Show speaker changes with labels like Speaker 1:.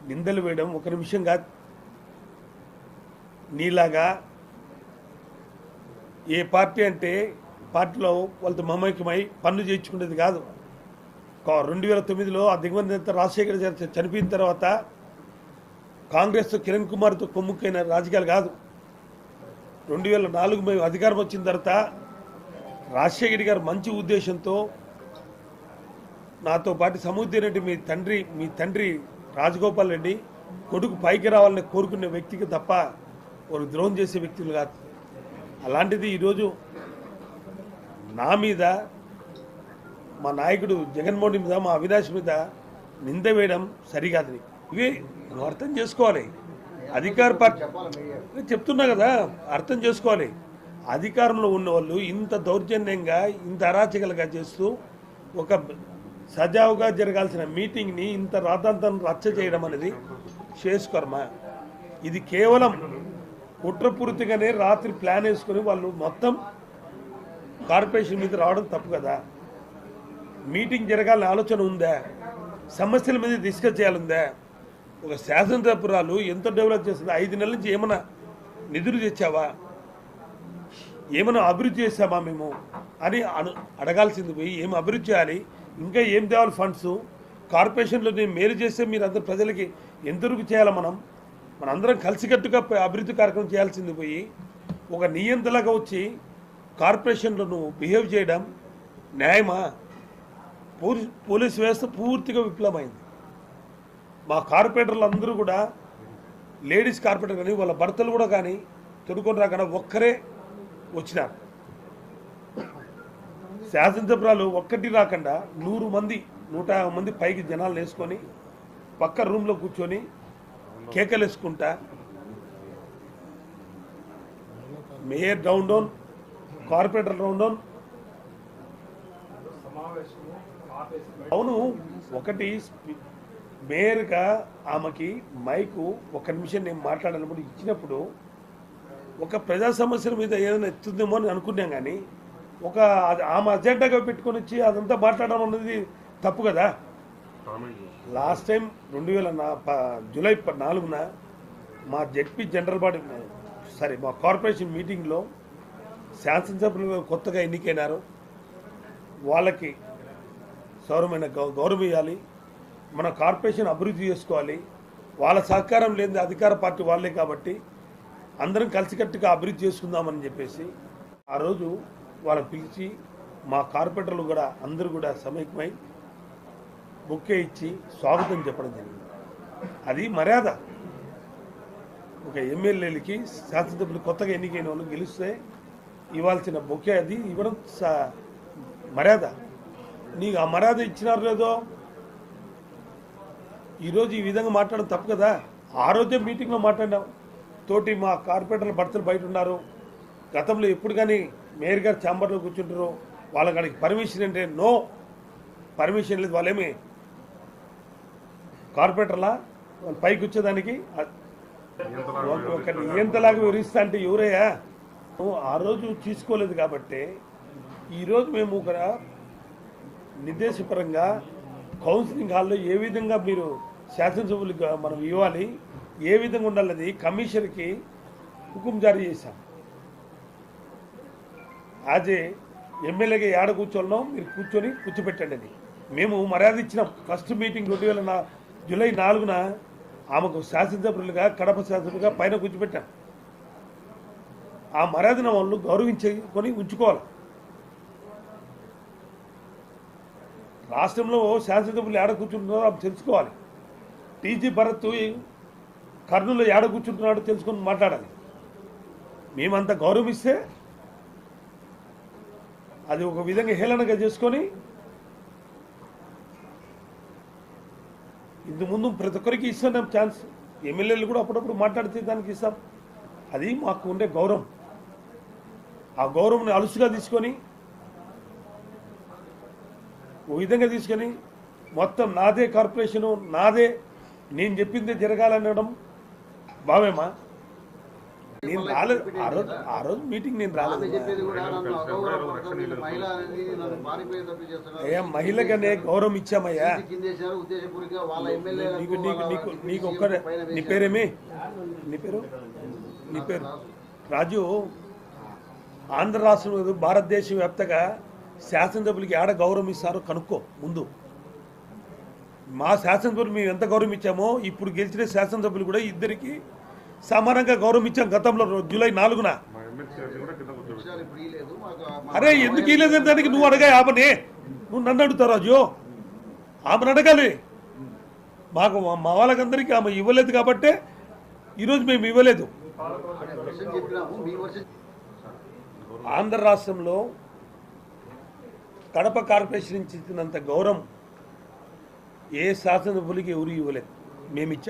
Speaker 1: నిందలు వేయడం ఒక నిమిషం కాదు. నీలాగా ఏ పార్టీ అంటే పార్టీలో వాళ్ళతో మమైక్యమై పనులు చేయించుకునేది కాదు. 2009లో ఆ దిగ్బంధ రాజశేఖర్ చనిపోయిన తర్వాత కాంగ్రెస్ కిరణ్ కుమార్తో కొమ్ముకైన రాజకీయాలు కాదు. 2004 మేము అధికారం వచ్చిన తర్వాత రాజశేఖర్ గారు మంచి ఉద్దేశంతో నాతో పాటు సమూర్తి రెడ్డి మీ తండ్రి రాజగోపాల్ రెడ్డి కొడుకు పైకి రావాలని కోరుకునే వ్యక్తికి తప్ప వారు ద్రోహం చేసే వ్యక్తులు కాదు. అలాంటిది ఈరోజు నా మీద, మా నాయకుడు జగన్మోహన్ మీద, మా అవినాష్ మీద నింద వేయడం సరికాదని ఇవే నువ్వు అర్థం చేసుకోవాలి. అధికార పార్టీ చెప్తున్నా కదా, అర్థం చేసుకోవాలి. అధికారంలో ఉన్న వాళ్ళు ఇంత దౌర్జన్యంగా, ఇంత అరాచకలుగా చేస్తూ ఒక సజావుగా జరగాల్సిన మీటింగ్ని ఇంత రాతాంతం రచ్చ చేయడం అనేది చేసుకోర్మ. ఇది కేవలం కుట్రపూర్తిగానే రాత్రి ప్లాన్ వేసుకుని వాళ్ళు మొత్తం కార్పొరేషన్ మీద రావడం తప్పు కదా. మీటింగ్ జరగాలని ఆలోచన ఉందా? సమస్యల మీద డిస్కస్ చేయాలందా? ఒక శాసనసభ్యురాలు ఎంత డెవలప్ చేస్తుంది? 5 నెలల నుంచి ఏమైనా నిధులు తెచ్చావా? ఏమైనా అభివృద్ధి చేసామా మేము అని అడగాల్సింది పోయి ఏం అభివృద్ధి చేయాలి, ఇంకా ఏం తేవాలి ఫండ్స్, కార్పొరేషన్లో నేను మేలు చేస్తే మీరు అందరు ప్రజలకి ఎంతవరకు చేయాలి? మనందరం కలిసికట్టుగా అభివృద్ధి కార్యక్రమం చేయాల్సింది పోయి ఒక నియంత్రణగా వచ్చి కార్పొరేషన్లో నువ్వు బిహేవ్ చేయడం న్యాయమా? పోలీస్ వ్యవస్థ పూర్తిగా విఫలమైంది. మా కార్పొరేటర్లు అందరూ కూడా, లేడీస్ కార్పొరేటర్ కానీ వాళ్ళ భర్తలు కూడా కానీ తొడుకొని రాకుండా ఒక్కరే వచ్చినారు. శాసనసభ్యురాలు ఒక్కటి రాకుండా 100 మంది 150 మంది పైకి జనాలు వేసుకొని పక్క రూమ్లో కూర్చొని కేకలు వేసుకుంటా mayor down down, corporator down down. అవును, ఒకటి మేయర్గా ఆమెకి మైకు 1 నిమిషం నేను మాట్లాడాలన్నప్పుడు ఇచ్చినప్పుడు ఒక ప్రజా సమస్యల మీద ఏదైనా ఎత్తుందేమో అని అనుకున్నాం. కానీ ఆమె అజెండాగా పెట్టుకొని వచ్చి అదంతా మాట్లాడడం అన్నది తప్పు కదా. లాస్ట్ టైం జూలై 4న మా జెడ్పీ జనరల్ బాడీ మా కార్పొరేషన్ మీటింగ్లో శాసనసభ్యులు కొత్తగా ఎన్నికైనారు, వాళ్ళకి సౌరమైన గౌరవం ఇవ్వాలి, మన కార్పొరేషన్ అభివృద్ధి చేసుకోవాలి. వాళ్ళ సహకారం లేని అధికార పార్టీ వాళ్ళే కాబట్టి అందరం కలిసికట్టుగా అభివృద్ధి చేసుకుందామని చెప్పేసి ఆ రోజు వాళ్ళని పిలిచి మా కార్పొరేటర్లు కూడా అందరూ కూడా సమైక్యమై బొక్కే ఇచ్చి స్వాగతం చెప్పడం జరిగింది. అది మర్యాద. ఒక ఎమ్మెల్యేలకి శాసనసభ్యులు కొత్తగా ఎన్నికైన వాళ్ళు గెలిస్తే ఇవ్వాల్సిన బొక్కే అది ఇవ్వడం మర్యాద. నీకు ఆ మర్యాద ఇచ్చినారు లేదో ఈరోజు ఈ విధంగా మాట్లాడడం తప్పు కదా. ఆ రోజే మీటింగ్లో మాట్లాడినాం. తోటి మా కార్పొరేటర్ల భర్తలు బయట ఉన్నారు. గతంలో ఎప్పుడు కానీ మేయర్ గారు ఛాంబర్లో కూర్చుంటారు, వాళ్ళకి పర్మిషన్ అంటే నో పర్మిషన్ లేదు. వాళ్ళేమి కార్పొరేటర్లా వాళ్ళు పైకి వచ్చేదానికి ఒక నియంతలాగా వివరిస్తా అంటే ఎవరయ్యా? ఆ రోజు తీసుకోలేదు కాబట్టి ఈరోజు మేము ఒక నిర్దేశపరంగా కౌన్సిలింగ్ హాల్లో ఏ విధంగా మీరు శాసనసభ్యులుగా మనం ఇవ్వాలి, ఏ విధంగా ఉండాలనేది కమిషన్కి హుకుం జారీ చేశాం. యాజ్ ఎమ్మెల్యేగా ఏడ కూర్చోన్నాం, మీరు కూర్చోబెట్టండి అని మేము మర్యాద ఇచ్చినాం. ఫస్ట్ మీటింగ్ 2004 జూలై 4న ఆమెకు శాసనసభ్యులుగా, కడప శాసనసభ్యులుగా పైన కూర్చోబెట్టాం. ఆ మర్యాదను వాళ్ళు గౌరవించుకొని ఉంచుకోవాలి. రాష్ట్రంలో శాసనసభ్యులు ఏడ కూర్చుంటున్నారో అవి తెలుసుకోవాలి. టీజీ భరత్ కర్నూలులో ఏడ కూర్చుంటున్నాడో తెలుసుకొని మాట్లాడాలి. మేమంత గౌరవిస్తే అది ఒక విధంగా హేళనగా చేసుకొని ఇంతకుముందు ప్రతి ఒక్కరికి ఇస్తున్నాం ఛాన్స్. ఎమ్మెల్యేలు కూడా అప్పుడప్పుడు మాట్లాడితే దానికి ఇస్తాం. అది మాకు ఉండే గౌరవం. ఆ గౌరవం అలుసుగా తీసుకొని ఓ విధంగా తీసుకొని మొత్తం నాదే కార్పొరేషను, నాదే, నేను చెప్పిందే జరగాలనడం భావేమా? నేను రాలేదు ఆ రోజు మీటింగ్ నేను రాలేదు. అయ్యా మహిళగానే గౌరవం ఇచ్చామయ్యా. నీకు ఒక్కడే. నీ పేరేమి? నీ పేరు రాజు. ఆంధ్ర రాష్ట్రంలో భారతదేశ వ్యాప్తంగా శాసనసభ్యులకి ఏడ గౌరవం ఇస్తారో కనుక్కో ముందు. మా శాసనసభ్యులు మేము ఎంత గౌరవం ఇచ్చామో ఇప్పుడు గెలిచిన శాసనసభ్యులు కూడా ఇద్దరికి సమానంగా గౌరవం ఇచ్చాం గతంలో జూలై 4న. అరే ఎందుకు ఇవ్వలేదు దానికి నువ్వు అడగా ఆమెనే. నువ్వు నన్ను అడుగుతావు రాజు, ఆమెను అడగాలి. మాకు మా వాళ్ళకందరికీ ఆమె ఇవ్వలేదు కాబట్టే ఈరోజు మేము ఇవ్వలేదు. ఆంధ్ర రాష్ట్రంలో కడప కార్పొరేషన్ నుంచి ఇచ్చినంత గౌరవం ఏ శాసనసభ్యులకి ఎవరు ఇవ్వలేదు. మేము ఇచ్చాం.